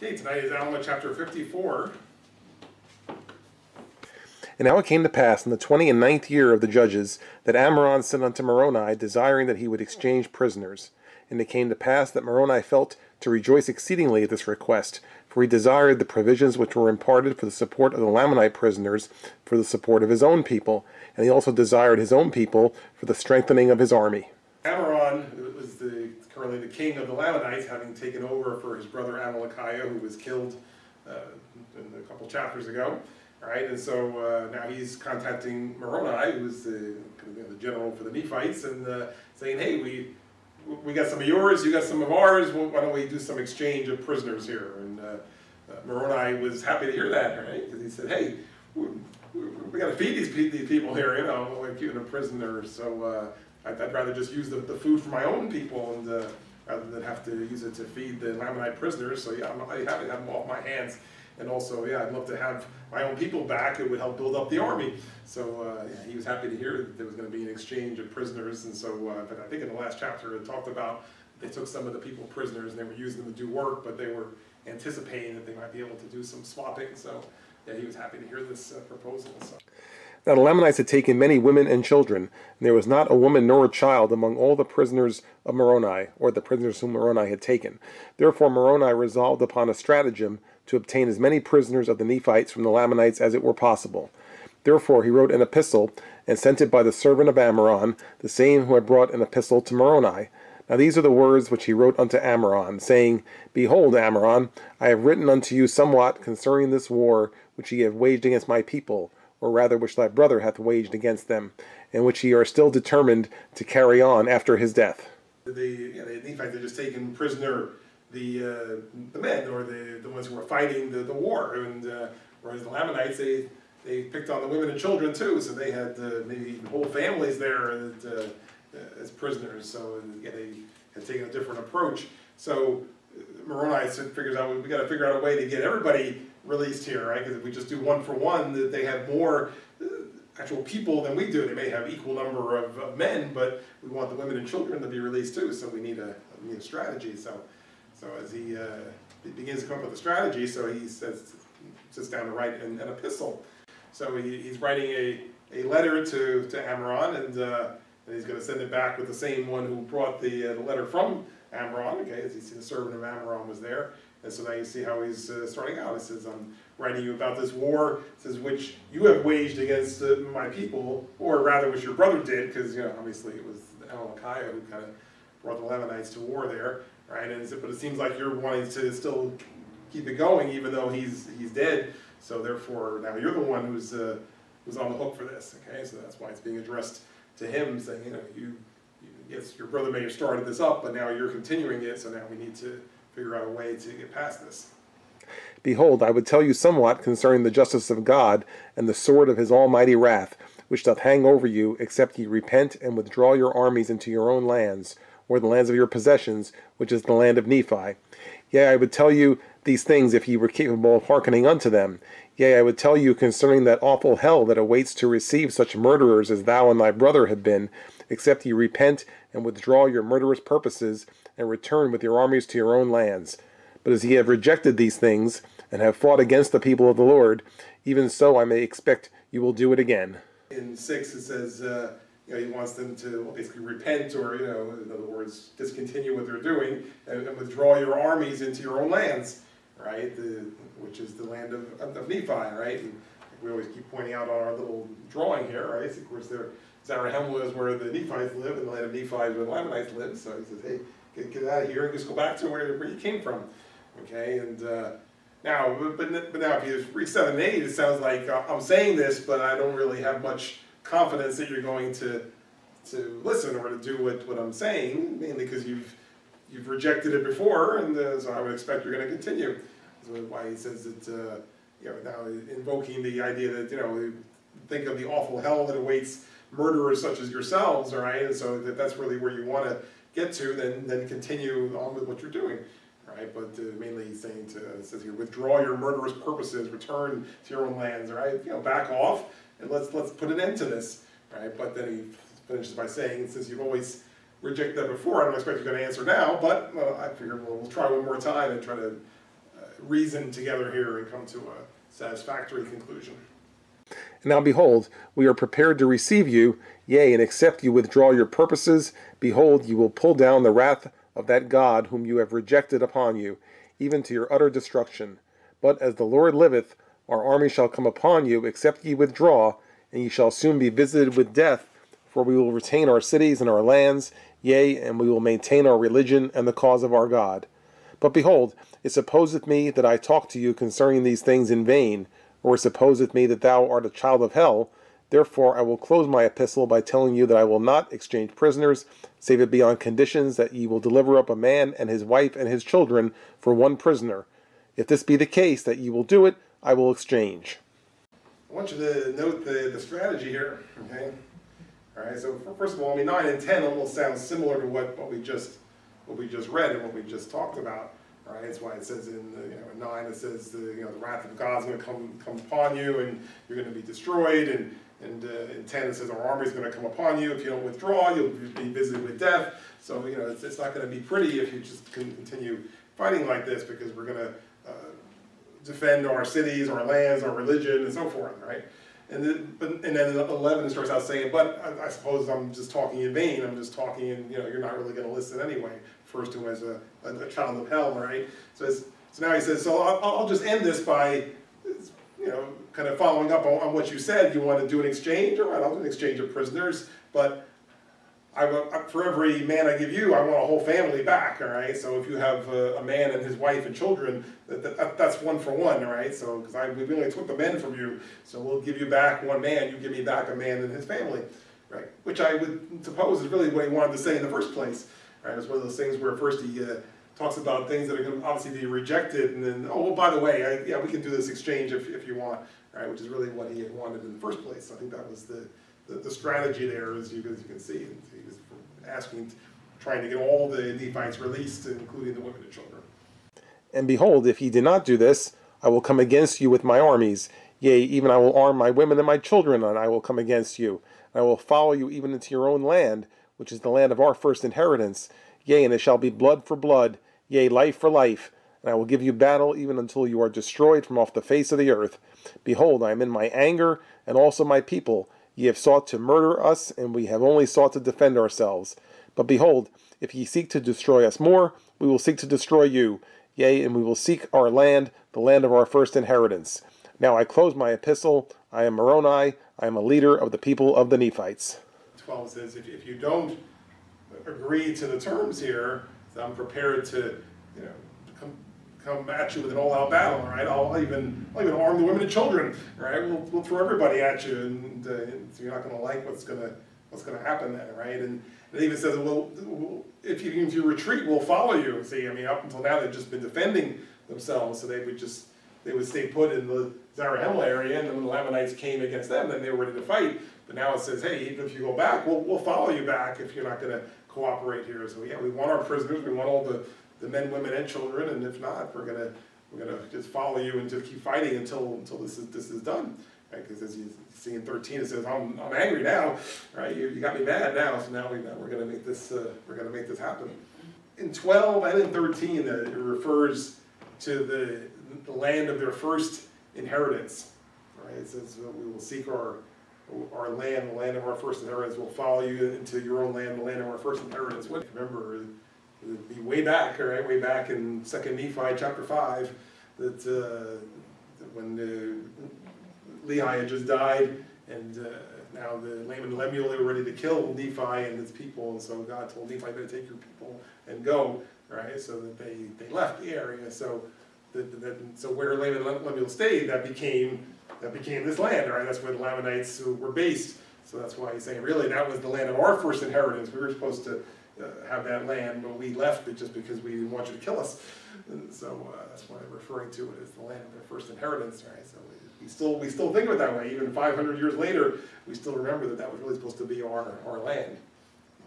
Okay, tonight is Alma chapter 54. And now it came to pass in the 29th year of the judges that Ammoron sent unto Moroni, desiring that he would exchange prisoners. And it came to pass that Moroni felt to rejoice exceedingly at this request, for he desired the provisions which were imparted for the support of the Lamanite prisoners, for the support of his own people, and he also desired his own people for the strengthening of his army. Ammoron was currently the king of the Lamanites, having taken over for his brother Amalekiah, who was killed a couple chapters ago. All right, and so now he's contacting Moroni, who was the general for the Nephites, and saying, hey, we got some of yours, you got some of ours, why don't we do some exchange of prisoners here? And Moroni was happy to hear that, right? Because he said, hey, we got to feed these people here, you know, like keeping them prisoners. So I'd rather just use the food for my own people, and rather than have to use it to feed the Lamanite prisoners. So yeah, I'm happy to have them off my hands. And also, yeah, I'd love to have my own people back. It would help build up the army. So yeah, he was happy to hear that there was going to be an exchange of prisoners. And so, but I think in the last chapter it talked about they took some of the people prisoners and they were using them to do work, but they were anticipating that they might be able to do some swapping. So yeah, he was happy to hear this proposal. So. Now the Lamanites had taken many women and children, and there was not a woman nor a child among all the prisoners of Moroni, or the prisoners whom Moroni had taken. Therefore Moroni resolved upon a stratagem to obtain as many prisoners of the Nephites from the Lamanites as it were possible. Therefore he wrote an epistle, and sent it by the servant of Ammoron, the same who had brought an epistle to Moroni. Now these are the words which he wrote unto Ammoron, saying, Behold, Ammoron, I have written unto you somewhat concerning this war which ye have waged against my people, or rather which thy brother hath waged against them, and which ye are still determined to carry on after his death. The Nephites had just taken prisoner the men, or the ones who were fighting the war, and whereas the Lamanites, they picked on the women and children too, so they had maybe even whole families there as prisoners. So yeah, they had taken a different approach. So Moroni figures out we got to figure out a way to get everybody released here, right? Because if we just do one for one, they have more actual people than we do. They may have equal number of men, but we want the women and children to be released too. So we need a strategy. So as he begins to come up with a strategy, so he sits down to write an epistle. So he's writing a letter to Ammoron, and he's going to send it back with the same one who brought the letter from Ammoron. Okay, as you see, the servant of Ammoron was there. And so now you see how he's starting out. It says, I'm writing you about this war, it says, which you have waged against my people, or rather which your brother did, because, you know, obviously it was Amalekiah who kind of brought the Lamanites to war there, right? But it seems like you're wanting to still keep it going, even though he's dead. So therefore, now you're the one who's on the hook for this, okay? So that's why it's being addressed to him, saying, you know, yes, your brother may have started this up, but now you're continuing it, so now we need to figure out a way to get past this. Behold, I would tell you somewhat concerning the justice of God, and the sword of his almighty wrath, which doth hang over you, except ye repent and withdraw your armies into your own lands, or the lands of your possessions, which is the land of Nephi. Yea, I would tell you these things if ye were capable of hearkening unto them. Yea, I would tell you concerning that awful hell that awaits to receive such murderers as thou and thy brother have been, except ye repent and withdraw your murderous purposes, and return with your armies to your own lands. But as ye have rejected these things, and have fought against the people of the Lord, even so I may expect you will do it again. In 6 it says, you know, he wants them to basically repent, or, you know, in other words, discontinue what they're doing, and withdraw your armies into your own lands, right? Which is the land of Nephi, right? And we always keep pointing out on our little drawing here, right? So of course, Zarahemla is where the Nephites live, and the land of Nephi is where the Lamanites live. So he says, hey, get out of here and just go back to where you came from, okay? And now, but now if you read 7 and 8, it sounds like I'm saying this, but I don't really have much confidence that you're going to listen or to do what I'm saying, mainly because you've rejected it before, and so I would expect you're going to continue. That's why he says that, you know, now invoking the idea that, you know, think of the awful hell that awaits murderers such as yourselves, all right? And so that's really where you want to get to, then continue on with what you're doing, right? But mainly he's saying it says here, withdraw your murderous purposes, return to your own lands, all right? You know, back off, and let's put an end to this, right? But then he finishes by saying, since you've always rejected that before, I don't expect you're going to answer now, but I figure we'll try one more time and try to reason together here and come to a satisfactory conclusion. And now behold, we are prepared to receive you, yea, and except you withdraw your purposes, behold, you will pull down the wrath of that God whom you have rejected upon you, even to your utter destruction. But as the Lord liveth, our army shall come upon you, except ye withdraw, and ye shall soon be visited with death, for we will retain our cities and our lands, yea, and we will maintain our religion and the cause of our God. But behold, it supposeth me that I talk to you concerning these things in vain, or it supposeth me that thou art a child of hell. Therefore I will close my epistle by telling you that I will not exchange prisoners, save it be on conditions that ye will deliver up a man and his wife and his children for one prisoner. If this be the case that ye will do it, I will exchange. I want you to note the strategy here, okay? All right, so first of all, 9 and 10 almost sounds similar to what we just read and what we just talked about. All right, that's why it says in 9 it says the wrath of God's going to come upon you and you're going to be destroyed, and in 10 it says our army is going to come upon you. If you don't withdraw, you'll be visited with death. So it's not going to be pretty if you just continue fighting like this, because we're going to defend our cities, our lands, our religion, and so forth, right? And then 11 it starts out saying, but I suppose I'm just talking in vain. I'm just talking, and you're not really going to listen anyway. Refers to him as a child of hell, right? So now he says, so I'll just end this by, kind of following up on what you said. You want to do an exchange? All right, I'll do an exchange of prisoners, but for every man I give you, I want a whole family back, all right? So if you have a man and his wife and children, that's 1 for 1, all right? So, because we only took the men from you, so we'll give you back one man, you give me back a man and his family, right? Which I would suppose is really what he wanted to say in the first place, right? It's one of those things where first he talks about things that are going to obviously be rejected, and then, oh, well, by the way, yeah, we can do this exchange if you want, right? Which is really what he had wanted in the first place. I think that was the strategy there, as you can see. He was trying to get all the Nephites released, including the women and children. And behold, if ye do not do this, I will come against you with my armies. Yea, even I will arm my women and my children, and I will come against you. I will follow you even into your own land, which is the land of our first inheritance. Yea, and it shall be blood for blood, yea, life for life. And I will give you battle even until you are destroyed from off the face of the earth. Behold, I am in my anger, and also my people. Ye have sought to murder us, and we have only sought to defend ourselves. But behold, if ye seek to destroy us more, we will seek to destroy you. Yea, and we will seek our land, the land of our first inheritance. Now I close my epistle. I am Moroni. I am a leader of the people of the Nephites. 12 says, if you don't agree to the terms here, I'm prepared to, come at you with an all-out battle. All right, I'll even arm the women and children. All right, we'll throw everybody at you, and so you're not going to like what's going to happen then, right? And it even says, well, if you retreat, we'll follow you. See, up until now they've just been defending themselves, so they would stay put in the Zarahemla area, and then when the Lamanites came against them, then they were ready to fight. But now it says, hey, even if you go back, we'll follow you back if you're not going to cooperate here. So yeah, we want our prisoners, we want all the men, women, and children, and if not, we're gonna just follow you and just keep fighting until this is done. Right? Because as you see in 13, it says, I'm angry now, right? You got me mad now, so now we're gonna make this happen. In 12 and in 13, it refers to the land of their first inheritance. Right? It says we will seek our land, the land of our first inheritance. We'll follow you into your own land, the land of our first inheritance. Remember, it'd be way back, all right, way back in 2 Nephi chapter 5, that when Lehi had just died, and now the Laman and Lemuel, they were ready to kill Nephi and his people, and so God told Nephi, better take your people and go, right, so that they left the area. So so where Laman and Lemuel stayed, that became this land, right? That's where the Lamanites were based. So that's why he's saying, really, that was the land of our first inheritance. We were supposed to have that land, but we left it just because we didn't want you to kill us. And so that's why I'm referring to it as the land of their first inheritance, right? So we still think of it that way. Even 500 years later, we still remember that was really supposed to be our land.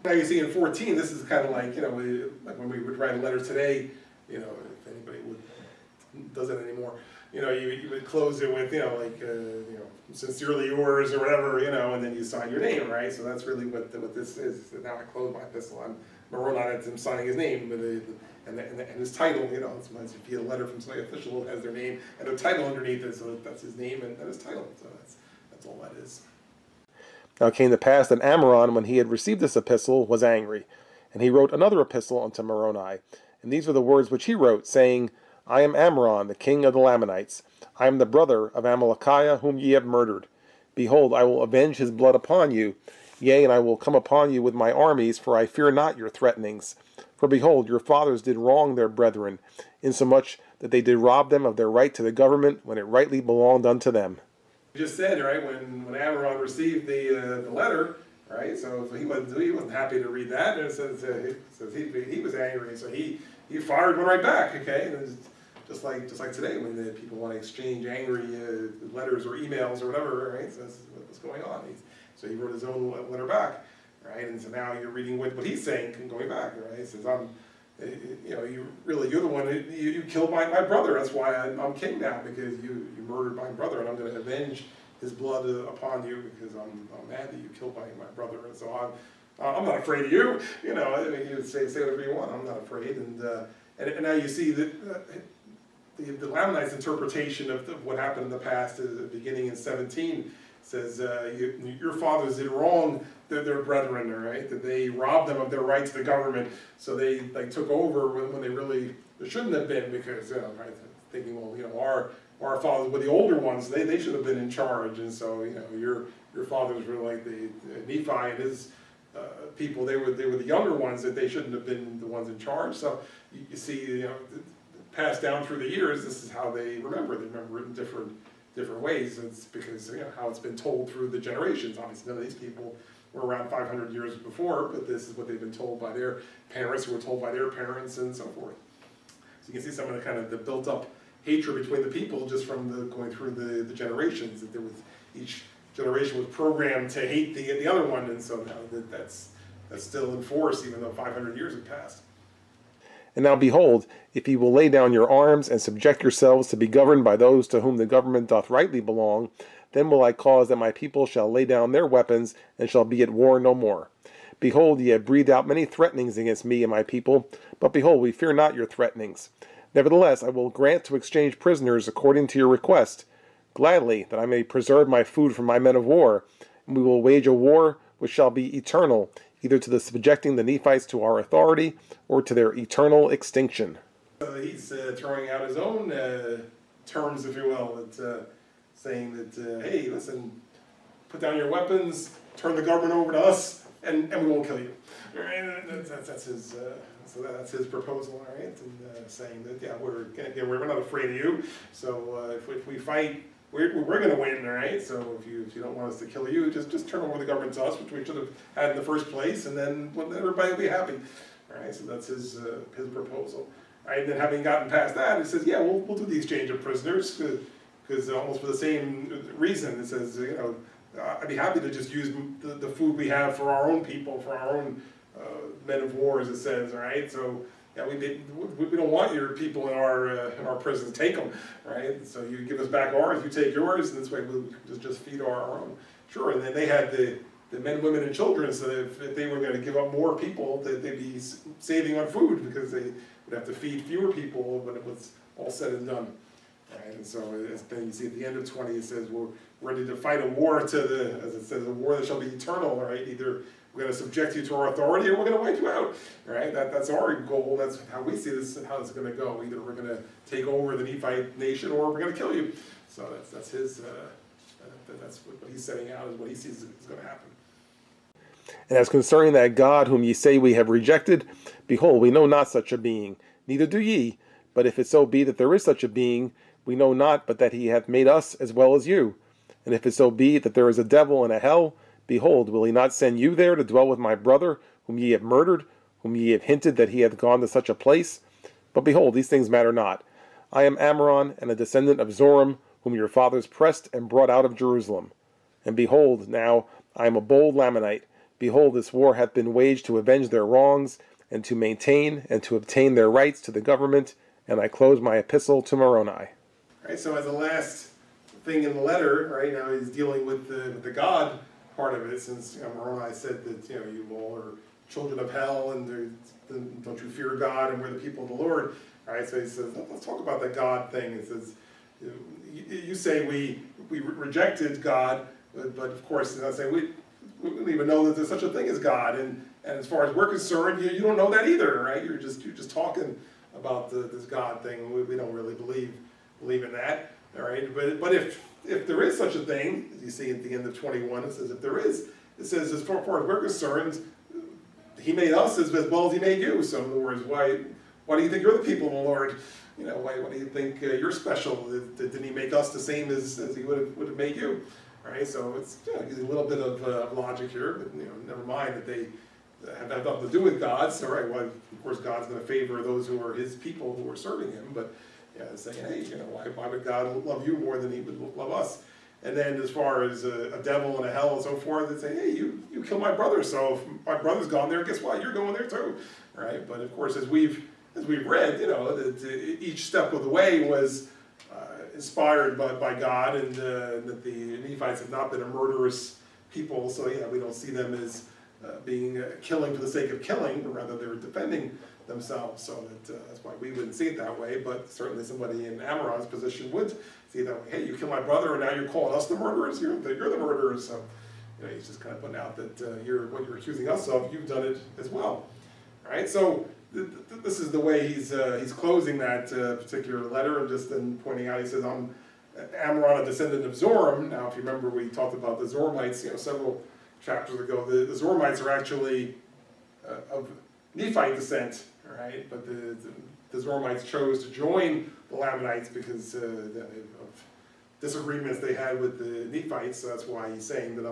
Now you see in 14, this is kind of like, like when we would write a letter today, if anybody would does it anymore. You would close it with, like, sincerely yours or whatever, and then you sign your name, right? So that's really what this is. So now I close my epistle. I'm Moroni, I'm signing his name and his title, Sometimes if you get a letter from somebody official, it has their name and a title underneath it, so that's his name and his title. So that's all that is. Now it came to pass that Ammoron, when he had received this epistle, was angry, and he wrote another epistle unto Moroni. And these are the words which he wrote, saying, I am Ammoron, the king of the Lamanites. I am the brother of Amalekiah, whom ye have murdered. Behold, I will avenge his blood upon you. Yea, and I will come upon you with my armies, for I fear not your threatenings. For behold, your fathers did wrong their brethren, insomuch that they did rob them of their right to the government, when it rightly belonged unto them. You just said, right, when Ammoron received the letter, right, so he wasn't happy to read that, and it says he was angry, so he fired one right back, okay? And just like today, when the people want to exchange angry letters or emails or whatever, right? So that's what's going on. So he wrote his own letter back, right? And so now you're reading what he's saying and going back, right? He says, you're the one you killed my brother. That's why I'm king now, because you murdered my brother, and I'm going to avenge his blood upon you, because I'm mad that you killed my brother, and so I'm not afraid of you. You say whatever you want. I'm not afraid, and now you see that. The Lamanites' interpretation of what happened in the past, beginning in 17, says, your fathers did wrong their brethren, right? That they robbed them of their right to the government, so they took over when they really shouldn't have been, because, right, thinking, well, our fathers were the older ones, they should have been in charge, and so, your fathers were like the Nephi and his people, they were the younger ones, that they shouldn't have been the ones in charge. So you see, passed down through the years, this is how they remember. They remember it in different ways. It's because how it's been told through the generations. Obviously, none of these people were around 500 years before, but this is what they've been told by their parents, who were told by their parents, and so forth. So you can see some of the built up hatred between the people just from going through the generations. That there was, each generation was programmed to hate the other one, and so now that's still in force, even though 500 years have passed. And now behold, if ye will lay down your arms, and subject yourselves to be governed by those to whom the government doth rightly belong, then will I cause that my people shall lay down their weapons, and shall be at war no more. Behold, ye have breathed out many threatenings against me and my people, but behold, we fear not your threatenings. Nevertheless, I will grant to exchange prisoners according to your request, gladly, that I may preserve my food for my men of war, and we will wage a war which shall be eternal, either to the subjecting the Nephites to our authority, or to their eternal extinction. He's throwing out his own terms, if you will, saying that, hey, listen, put down your weapons, turn the government over to us, and we won't kill you. Right? That's his. So that's his proposal, all right, and saying that, yeah, we're not afraid of you. So if we fight, we're going to win, all right. So if you don't want us to kill you, just turn over the government to us, which we should have had in the first place, and then everybody will be happy, all right. So that's his proposal. All right, and then having gotten past that, it says, yeah, we'll do the exchange of prisoners, because almost for the same reason. It says, I'd be happy to just use the food we have for our own people, for our own men of war, as it says, all right? So, yeah, we don't want your people in our prisons. Take them, right? So you give us back ours, you take yours, and this way we'll just feed our own. Sure, and then they had the men, women, and children, so if they were going to give up more people, that they'd be saving on food, because they would have to feed fewer people when it was all said and done. Right? And so then you see at the end of 20, it says, we're ready to fight a war as it says, a war that shall be eternal, right? Either we're going to subject you to our authority, or we're going to wipe you out, right? That's our goal. That's how we see this and how it's going to go. Either we're going to take over the Nephite nation, or we're going to kill you. So that's his. That's what he's setting out, is what he sees is going to happen. And as concerning that God whom ye say we have rejected, behold, we know not such a being, neither do ye. But if it so be that there is such a being, we know not but that he hath made us as well as you. And if it so be that there is a devil and a hell, behold, will he not send you there to dwell with my brother, whom ye have murdered, whom ye have hinted that he hath gone to such a place? But behold, these things matter not. I am Ammoron, and a descendant of Zoram, whom your fathers pressed and brought out of Jerusalem. And behold, now I am a bold Lamanite. Behold, this war hath been waged to avenge their wrongs, and to maintain and to obtain their rights to the government, and I close my epistle to Moroni. Right, so as the last thing in the letter, right now he's dealing with the God part of it, since Moroni said that you all are children of hell, and don't you fear God, and we're the people of the Lord. All right, so he says, let's talk about the God thing. He says, you say we rejected God, but of course, I say we don't even know that there's such a thing as God, and as far as we're concerned, you don't know that either, right? You're just talking about this God thing. We don't really believe in that, all right? But if there is such a thing, as you see at the end of 21, it says if there is, it says as far as we're concerned, He made us as well as He made you. So in other words, why do you think you're the people of the Lord? Why do you think you're special? Didn't He make us the same as He would have made you? Right? So it's gives you a little bit of logic here, but never mind that they have nothing to do with God. So right, well, of course God's going to favor those who are His people who are serving Him, but saying, hey, why would God love you more than He would love us? And then as far as a devil and a hell and so forth, they say, hey, you killed my brother, so if my brother's gone there, guess what? You're going there too, right? But of course, as we've read, that each step of the way was inspired by God, and that the Nephites have not been a murderous people, so we don't see them as being killing for the sake of killing, but rather they're defending themselves, so that's why we wouldn't see it that way, but certainly somebody in Amram's position would see it that way. Hey, you killed my brother, and now you're calling us the murderers? You're the murderers. So he's just kind of putting out that what you're accusing us of, you've done it as well. Right? So this is the way he's closing that particular letter, and just then pointing out, he says, I'm Amram, a descendant of Zoram. Now, if you remember, we talked about the Zoramites, several chapters ago. The Zoramites are actually of Nephite descent, right? But the Zoramites chose to join the Lamanites because of disagreements they had with the Nephites. So that's why he's saying that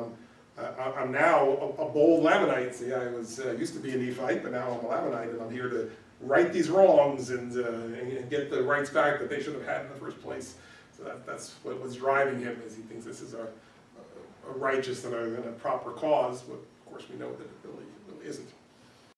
I'm now a bold Lamanite. See, I used to be a Nephite, but now I'm a Lamanite, and I'm here to right these wrongs and get the rights back that they should have had in the first place. So that's what was driving him, is he thinks this is a righteous and a proper cause. But of course, we know that it really isn't.